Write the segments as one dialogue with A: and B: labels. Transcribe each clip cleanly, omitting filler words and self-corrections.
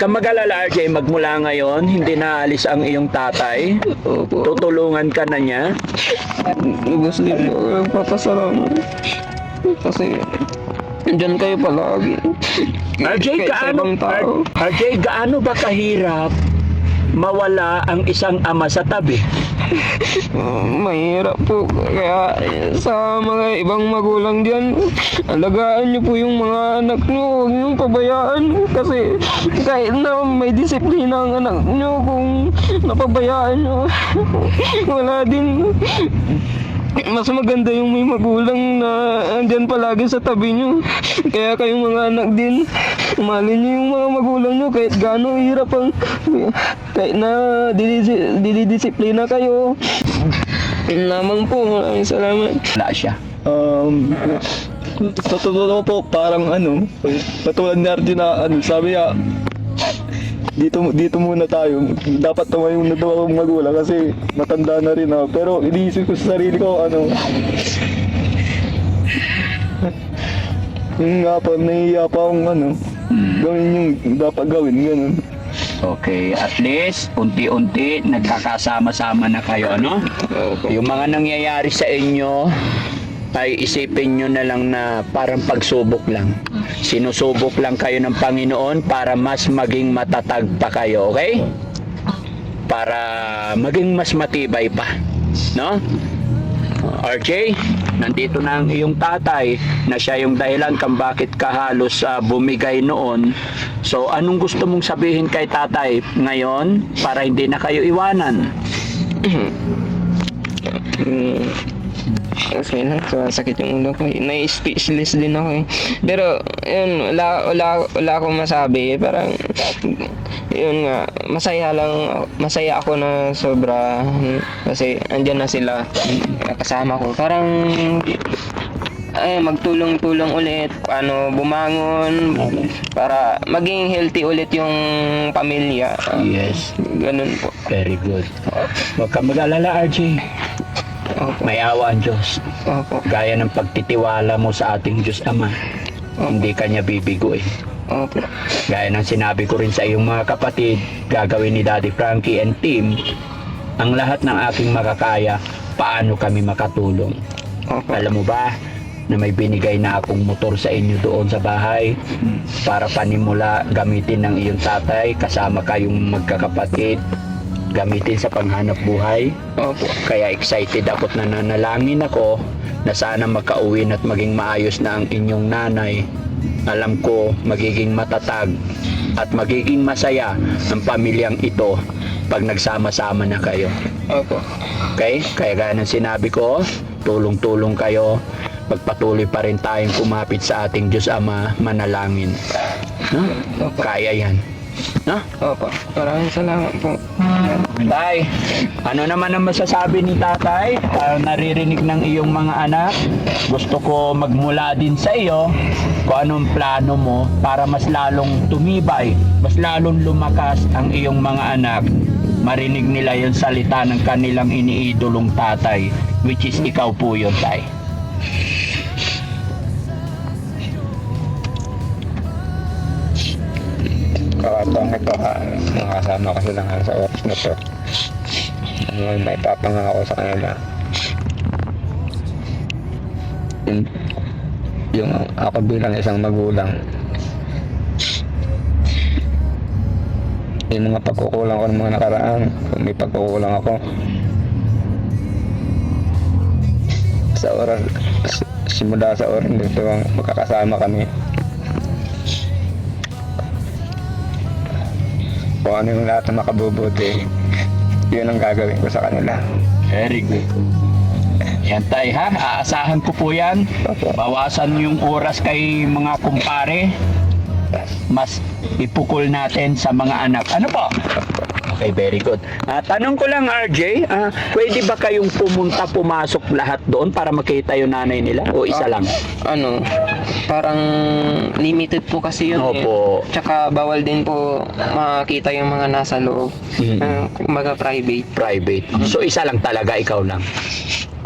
A: Ka mag-alala, RJ, magmula ngayon, hindi na alis ang iyong tatay.
B: Opo.
A: Tutulungan ka na niya.
B: Gusto din po nagpapasalamat. Kasi andyan kayo palagi.
A: RJ,
B: Kahit sa ibang tao.
A: RJ, gaano ba kahirap mawala ang isang ama sa tabi?
B: Mahirap po. Kaya sa mga ibang magulang dyan, alagaan nyo po yung mga anak nyo. Huwag nyo pabayaan. Kasi kahit na may disiplina ang anak nyo, kung napabayaan nyo, wala din. Mas maganda yung may magulang na andyan palagi sa tabi nyo. Kaya kayong mga anak din, umalin nyo yung mga magulang nyo kahit gaano hirap ang kahit na didisiplina kayo. Yun lamang po, maraming salamat.
A: Wala siya.
C: Sa totoo po, parang patulad ni Arjun na sabi niya, dito muna tayo. Dapat tumayo na daw akong magulang kasi matanda na rin ako. Pero iniisip ko sa sarili ko, yung nga po, nahihiya pa akong gawin yung dapat gawin, ganun.
A: Okay, at least unti-unti nagkakasama-sama na kayo, ano? Yung mga nangyayari sa inyo ay isipin nyo na lang na parang pagsubok lang. Sinusubok lang kayo ng Panginoon para mas maging matatag pa kayo, okay? Para maging mas matibay pa, no? RJ, nandito na ang iyong tatay na siya yung dahilan kung bakit ka halos bumigay noon. So, anong gusto mong sabihin kay tatay ngayon para hindi na kayo iwanan?
B: Okay lang, sakit yung ulo ko. Na-speechless din ako eh. Pero, yun, wala akong masabi. Parang, yun nga, masaya ako na sobra. Kasi, andyan na sila, kasama ko. Parang, magtulong-tulong ulit, bumangon, para maging healthy ulit yung pamilya.
A: Yes,
B: Ganun po.
A: very good. Huwag ka mag-alala, RJ.
B: Opo.
A: May awa ang Diyos.
B: Opo.
A: Gaya ng pagtitiwala mo sa ating Diyos Ama, hindi kanya bibiguin.
B: Opo.
A: Gaya ng sinabi ko rin sa iyong mga kapatid, gagawin ni Daddy Frankie and team ang lahat ng aking makakaya paano kami makatulong.
B: Opo.
A: Alam mo ba na may binigay na akong motor sa inyo doon sa bahay para panimula gamitin ng iyong tatay kasama kayong magkakapatid, gamitin sa panghanap buhay.
B: Opo.
A: Kaya excited ako at nananalangin ako na sana makauwi at maging maayos na ang inyong nanay. Alam ko magiging matatag at magiging masaya ang pamilyang ito pag nagsama-sama na kayo.
B: Opo.
A: Okay? Kaya gaya ng sinabi ko, tulong-tulong kayo. Pagpatuloy pa rin tayong kumapit sa ating Diyos Ama, manalangin. No?
B: Opo.
A: Kaya yan. No?
B: Opo. Maraming salamat po.
A: Tay, ano naman ang masasabi ni tatay? Naririnig ng iyong mga anak. Gusto ko magmula din sa iyo kung anong plano mo para mas lalong tumibay, mas lalong lumakas ang iyong mga anak. Marinig nila yung salita ng kanilang iniidolong tatay, which is ikaw po yun, tay.
D: Kakatong ito nakasama ko sila nga sa oras na to. May papangako sa kanila. Yung ako bilang isang magulang, yung mga pagkukulang ko ng mga nakaraan, kung may pagkukulang ako sa oras, simula sa oras dito magkakasama kami. Kung ano yung lahat na makabubuti, yun ang gagawin ko sa kanila.
A: Very good. Yan tay ha, aasahan ko po yan. Bawasan yung oras kay mga kumpare. Mas ipukul natin sa mga anak. Ano po? Okay, very good. Tanong ko lang, RJ, pwede ba kayong pumasok lahat doon para makita yung nanay nila? O isa lang?
B: Parang limited po kasi yun.
A: Opo.
B: Tsaka bawal din po makita yung mga nasa loob. Kumbaga private.
A: Private. So isa lang talaga, ikaw lang.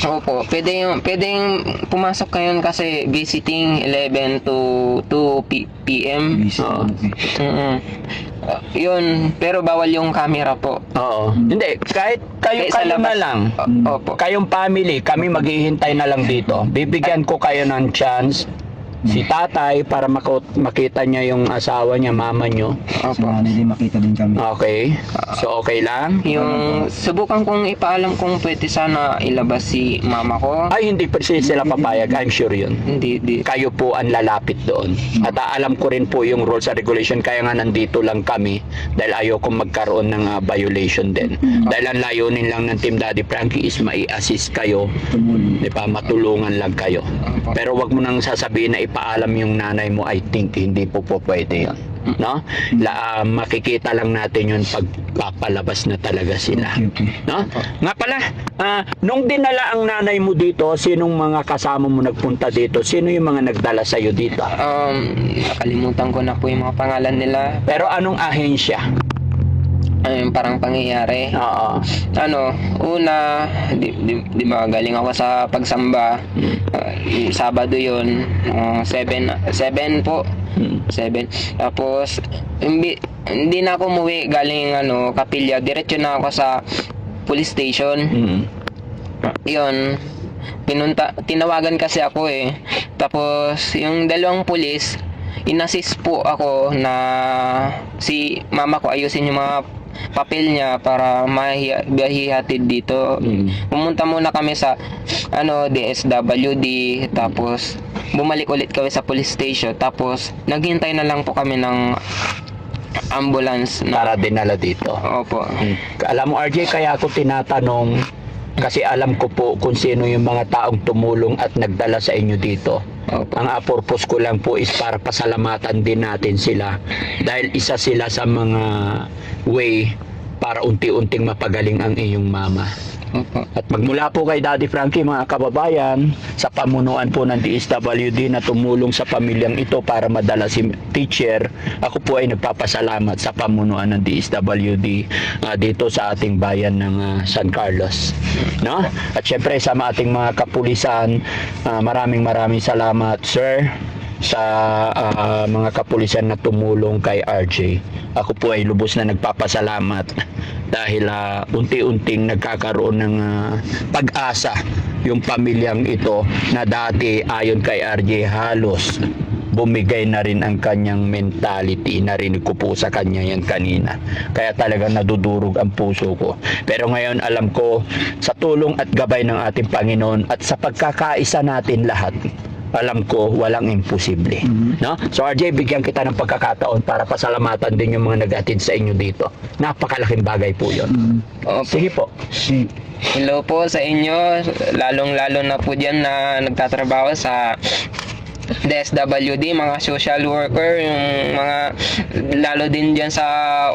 B: Opo, pwedeng pumasok kayo kasi visiting 11 to 2 p.m.
A: Oo.
B: Yun, pero bawal yung camera po.
A: Oo. Hindi, kahit kayo
B: Kaya sa
A: na
B: labas.
A: lang.
B: Opo.
A: Kayong family, kami maghihintay na lang dito. Bibigyan ko kayo ng chance si tatay para makita niya yung asawa niya, mama niyo.
B: Opo.
C: hindi makita din kami.
A: Okay? So, okay lang?
B: Yung subukan kong ipaalam kung pwede sana ilabas si mama ko.
A: Ay, hindi pa sila papayag. I'm sure yun.
B: Hindi.
A: Kayo po ang lalapit doon. At alam ko rin po yung rules and regulation, kaya nga nandito lang kami dahil ayoko magkaroon ng violation din. Dahil ang layunin lang ng Team Daddy Frankie is mai-assist kayo, di ba? Matulungan lang kayo. Pero wag mo nang sasabihin na ipaalam yung nanay mo. I think hindi po pwede yun. No? Makikita lang natin yun pag papalabas na talaga sila. No? Nga pala, nung dinala ang nanay mo dito, sinong mga kasama mo nagpunta dito? Sino yung mga nagdala sa'yo dito?
B: Nakalimutan ko na po yung mga pangalan nila.
A: Pero anong ahensya?
B: Parang pangyayari.
A: Oo.
B: Una, di ba, galing ako sa pagsamba. Sabado yun. 7 po. 7. Tapos, hindi na ako umuwi galing kapilya. Diretso na ako sa police station. Yun. Tinawagan kasi ako eh. Tapos, yung dalawang pulis, inassist po ako na si mama ko ayusin yung mga papel niya para mahihatid dito. Pumunta muna kami sa DSWD, tapos bumalik ulit kami sa police station, tapos naghintay na lang po kami ng ambulance
A: Para dinala dito.
B: Opo.
A: Alam mo, RJ, kaya ako tinatanong kasi alam ko po kung sino yung mga taong tumulong at nagdala sa inyo dito.
B: Opo.
A: Ang purpose ko lang po is para pasalamatan din natin sila dahil isa sila sa mga way para unti-unting mapagaling ang iyong mama.
B: Opo.
A: At magmula po kay Daddy Frankie, mga kababayan, sa pamunuan po ng DSWD na tumulong sa pamilyang ito para madala si teacher, ako po ay nagpapasalamat sa pamunuan ng DSWD dito sa ating bayan ng San Carlos. No? At syempre sa ating mga kapulisan, maraming salamat, sir, sa mga kapulisan na tumulong kay RJ. Ako po ay lubos na nagpapasalamat dahil unti-unting nagkakaroon ng pag-asa yung pamilyang ito na dati ayon kay RJ halos bumigay na rin ang kanyang mentality. Narinig ko po sa kanya yan kanina. Kaya talagang nadudurog ang puso ko. Pero ngayon alam ko sa tulong at gabay ng ating Panginoon at sa pagkakaisa natin lahat, alam ko walang imposible. No? So RJ, bigyan kita ng pagkakataon para pasalamatan din yung mga nag-attend sa inyo dito. Napakalaking bagay po yun.
B: Opo.
A: Sige po.
B: Hello po sa inyo, lalong-lalo na po dyan na nagtatrabaho sa DSWD, mga social worker, yung mga lalo din dyan sa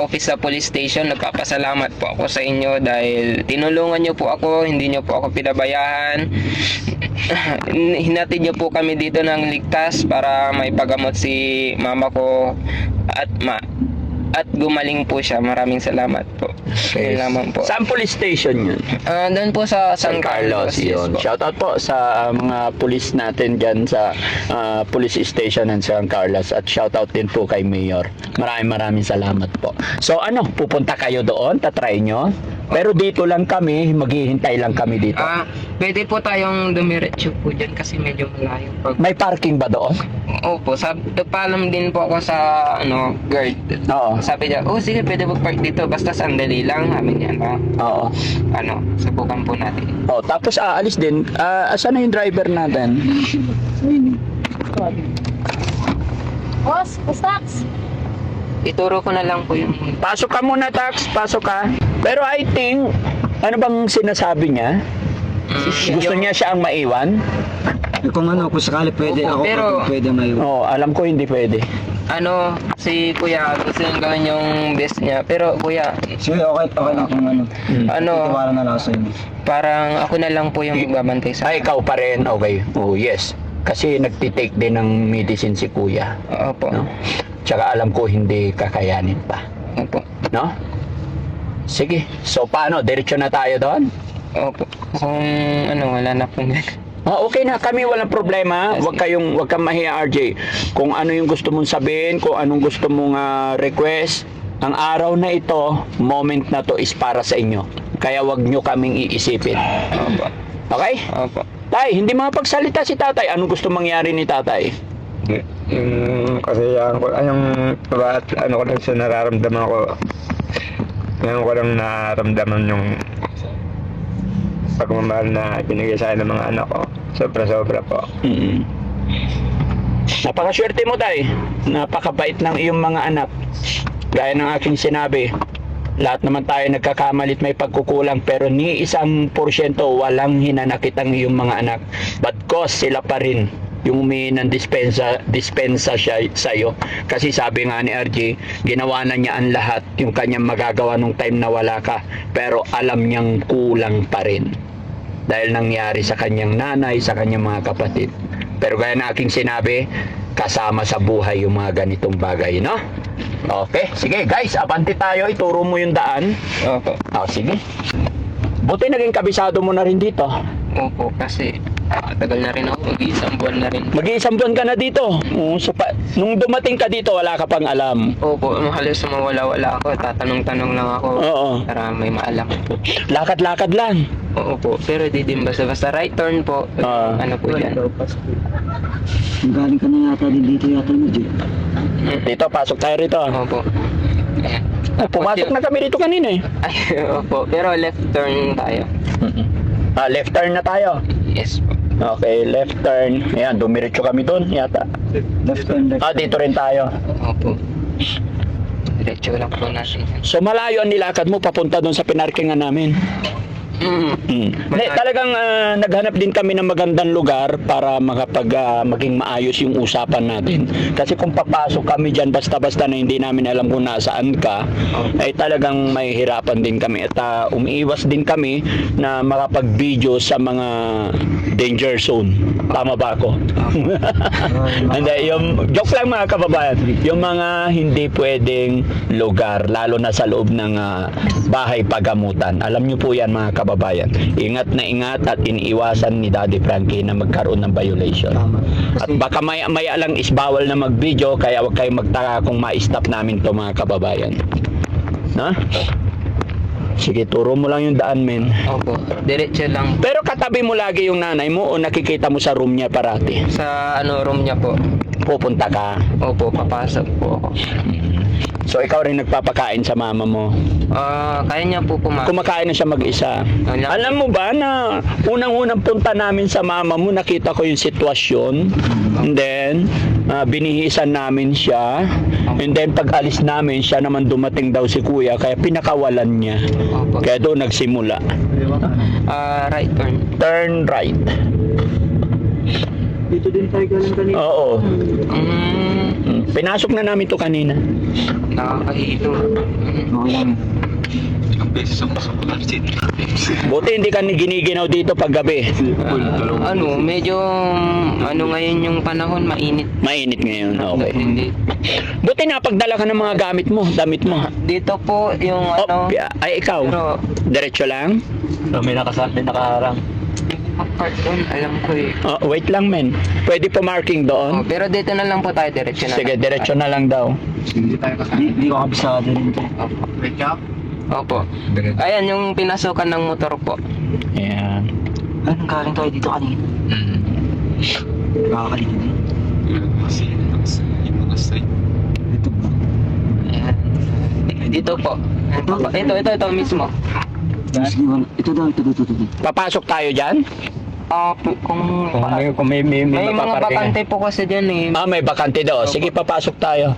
B: office sa police station. Nagpapasalamat po ako sa inyo dahil tinulungan nyo po ako, hindi nyo po ako pinabayaan. Hinatid nyo po kami dito ng ligtas para maipagamot si mama ko at gumaling po siya. Maraming salamat po. Yun lamang po.
A: Saan police station yun?
B: Doon po sa San Carlos.
A: Yun.
B: Yes po.
A: Shoutout po sa mga police natin dyan sa police station ng San Carlos at shoutout din po kay Mayor. Maraming salamat po. So pupunta kayo doon, tatry nyo. Pero dito lang kami, maghihintay lang kami dito.
B: Pwede po tayong dumiretso po dyan kasi medyo malayo.
A: May parking ba doon?
B: Opo, nagpaalam din po ako sa guard.
A: Oo.
B: Sabi niya, sige, pwede mag-park dito, basta sandali lang. Sabi niya,
A: Oo.
B: subukan po natin.
A: Tapos aalis din. Asan na yung driver natin?
E: Boss, Tax.
B: Ituro ko na lang po yung...
A: Pasok ka muna, Tax. Pasok ka. Pero I think, ano bang sinasabi niya? Gusto niya siya ang maiwan?
C: Kung sakali pwede,
B: Opo, pero-
C: pwede may...
A: Oo, alam ko hindi pwede.
B: Si Kuya, gusto niyang gawin yung best niya. Pero Kuya,
C: Sige, okay lang kung titiwala na lang sa inyo.
B: parang ako na lang po yung magbabantay sa...
A: Ay, ikaw pa rin. Okay. Oh, yes. Kasi nagtitake din ng medicine si Kuya.
B: Opo.
A: No? Tsaka alam ko hindi kakayanin pa.
B: Opo.
A: No? Sige. So, paano? Diretso na tayo doon?
B: Opo. Kung wala na po.
A: Okay na, kami walang problema. Huwag kang mahiya, RJ. Kung ano yung gusto mong sabihin, kung anong gusto mong request, Ang araw na ito, moment na to is para sa inyo. Kaya wag nyo kaming iisipin.
B: Opo.
A: Okay?
B: Opo.
A: Tay, hindi makapagsalita si tatay. Anong gusto mangyari ni tatay?
D: Yung kasiyahan ko, ay yung ano ko lang sa nararamdaman ko. Ngayon ko lang nararamdaman yung pagmamahal na binigay sa akin ng mga anak ko. Sobra-sobra po.
A: Mm-mm. Napakaswerte mo, tay. Napakabait ng iyong mga anak. Gaya ng aking sinabi, lahat naman tayo nagkakamalit, may pagkukulang, pero ni 1% walang hinanakit ang iyong mga anak. But cause sila pa rin yung humingi ng dispensa siya sa'yo. Kasi sabi nga ni RJ, ginawa na niya ang lahat, yung kanyang magagawa nung time na wala ka, pero alam niyang kulang pa rin. Dahil nangyari sa kanyang nanay, sa kanyang mga kapatid. Pero gaya na aking sinabi, kasama sa buhay yung mga ganitong bagay, no? Okay, sige guys, abante tayo, ituro mo yung daan.
B: Opo.
A: Sige. Buti naging kabisado mo na rin dito.
B: Opo, kasi tagal na rin ako. Mag-iisang buwan na rin.
A: Mag-iisang buwan ka na dito. Nung dumating ka dito, wala ka pang alam.
B: Opo, halos mawala-wala ako. Tatanong-tanong lang ako.
A: Oo.
B: Para may maalam.
A: Lakad-lakad lang.
B: Oo po, pero di din basta-basta right turn po. Ano po yan?
C: Galing ka na yata din dito yata mo, Jay.
A: Dito, pasok tayo rito.
B: Opo. Ayan.
A: Pumasok na kami rito kanina eh.
B: Ay, opo, pero left turn tayo.
A: Left turn na tayo.
B: Yes po.
A: Okay, left turn. Ayan, dumiretso kami doon yata.
C: Left turn, left.
A: Dito rin tayo.
B: Opo. Diretso lang po natin.
A: So malayo ang nilakad mo papunta doon sa pinarkingan namin. Talagang naghanap din kami ng magandang lugar para maging maayos yung usapan natin. Kasi kung papasok kami dyan basta-basta na hindi namin alam kung nasaan ka, ay talagang may hirapan din kami. At umiiwas din kami na makapag-video sa mga danger zone. Tama ba ako? Hindi, yung joke lang mga kababayan. Yung mga hindi pwedeng lugar, lalo na sa loob ng bahay pagamutan. Alam nyo po yan mga kababayan. Ingat na ingat at iniiwasan ni Daddy Frankie na magkaroon ng violation. At baka may alang is bawal na mag-video, kaya huwag kayong magtaka kung ma-stop namin to mga kababayan. Na? Sige, turo mo lang yung daan, men.
B: Opo, diretso lang.
A: Pero katabi mo lagi yung nanay mo o nakikita mo sa room niya parati?
B: Sa room niya po.
A: Pupunta ka.
B: Opo, papasok po ako.
A: So ikaw rin nagpapakain sa mama mo.
B: Kaya niya po kumain.
A: Kumakain na siya mag-isa.
B: Wala.
A: Alam mo ba na unang-unang punta namin sa mama mo, nakita ko yung sitwasyon. And then, binihisan namin siya. And then, pag alis namin, siya naman dumating daw si kuya, kaya pinakawalan niya.
B: Opo.
A: Kaya doon nagsimula.
B: Right turn.
A: Turn right.
C: Dito din tayo galing kanina.
A: Oo. Pinasok na namin to kanina.
B: Nakakahilo.
C: Okay lang.
A: Buti hindi ka giniginaw dito pag gabi.
B: Medyo ngayon yung panahon, mainit.
A: Mainit ngayon. Okay.
B: Hindi.
A: Buti napagdala ka ng mga gamit mo, damit mo.
B: Dito po yung
A: Ay, ikaw.
B: pero
A: Diretso lang?
C: May nakaharang.
B: part doon, alam ko eh.
A: Wait lang, men. Pwede po marking doon?
B: Pero dito na lang po tayo, diretso na.
A: Sige, diretso na lang daw.
C: Hindi ko kabisado rin.
B: Opo. Ayan yung pinasukan ng motor po.
A: Ayan.
C: Anong galing tayo dito kanina? Nakakalito din. Dito ba?
B: Ayan. Dito po. Ito mismo.
C: Ito daw.
A: Papasok tayo dyan?
B: Kung
D: Kung may
B: may mga bakante po kasi dyan eh.
A: May bakante daw. Sige, papasok tayo.